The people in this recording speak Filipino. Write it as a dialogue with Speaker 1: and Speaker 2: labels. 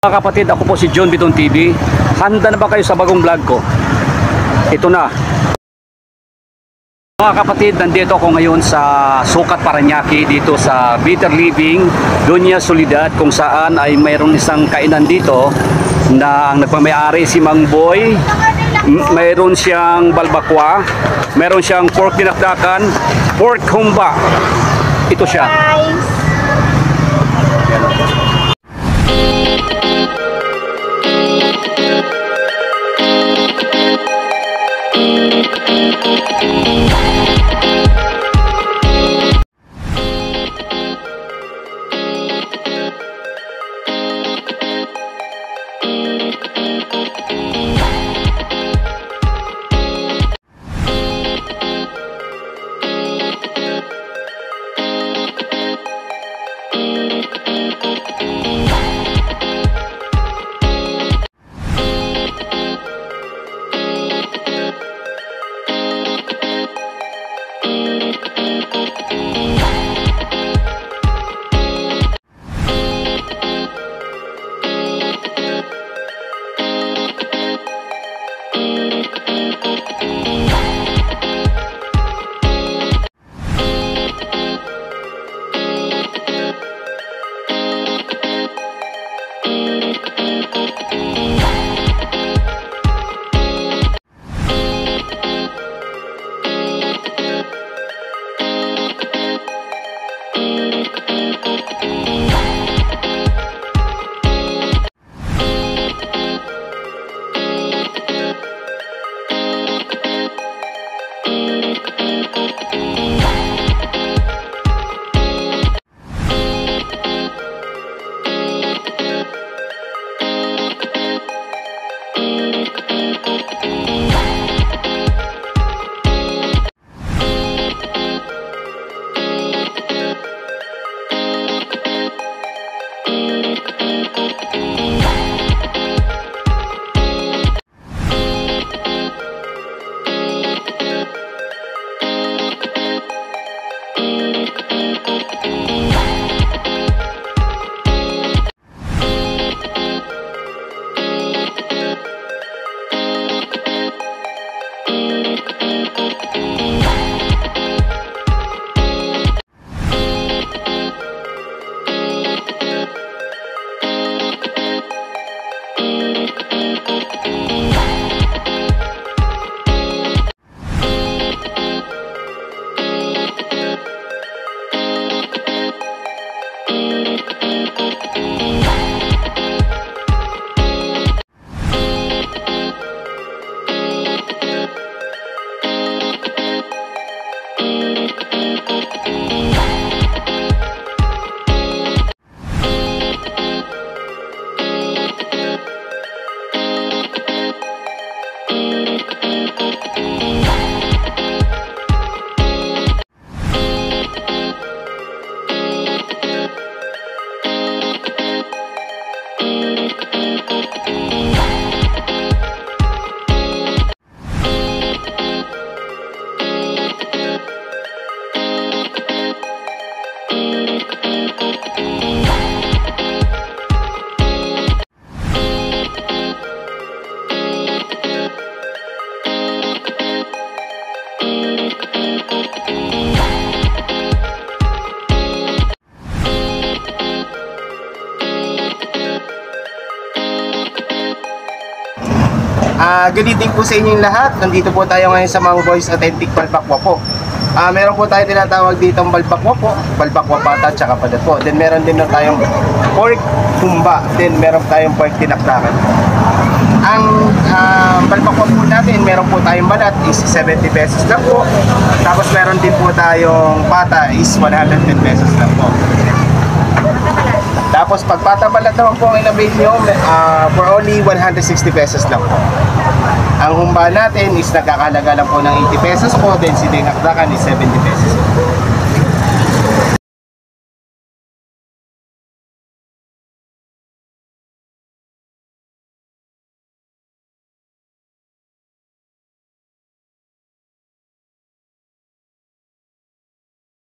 Speaker 1: Mga kapatid, ako po si John Biton TV. Handa na ba kayo sa bagong vlog ko? Ito na. Mga kapatid, nandito ako ngayon sa Sucat, Parañaque, dito sa Better Living, Doña Soledad, kung saan ay mayroon isang kainan dito na ang nagpamay-ari si Mang Boy. Mayroon siyang balbakwa, mayroon siyang pork dinakdakan, pork humba. Ito siya.
Speaker 2: Good evening po sa inyong lahat. Nandito po tayo ngayon sa Mang Boy's Authentic Balbakwa po. Meron po tayo tinatawag dito ang balbakwa po, balbakwa pata at saka padat po. Then meron din na tayong pork humba. Then meron tayong pork tinakdakan. Ang balbakwa po natin, meron po tayong balat is 70 pesos lang po. Tapos meron din po tayong pata is 110 pesos lang po. Tapos pag pata balat naman po ang inabail nyo, for only 160 pesos lang po. Ang humba natin is nagkakalaga lang po ng 80 pesos po, then si dinakdakan is 70 pesos.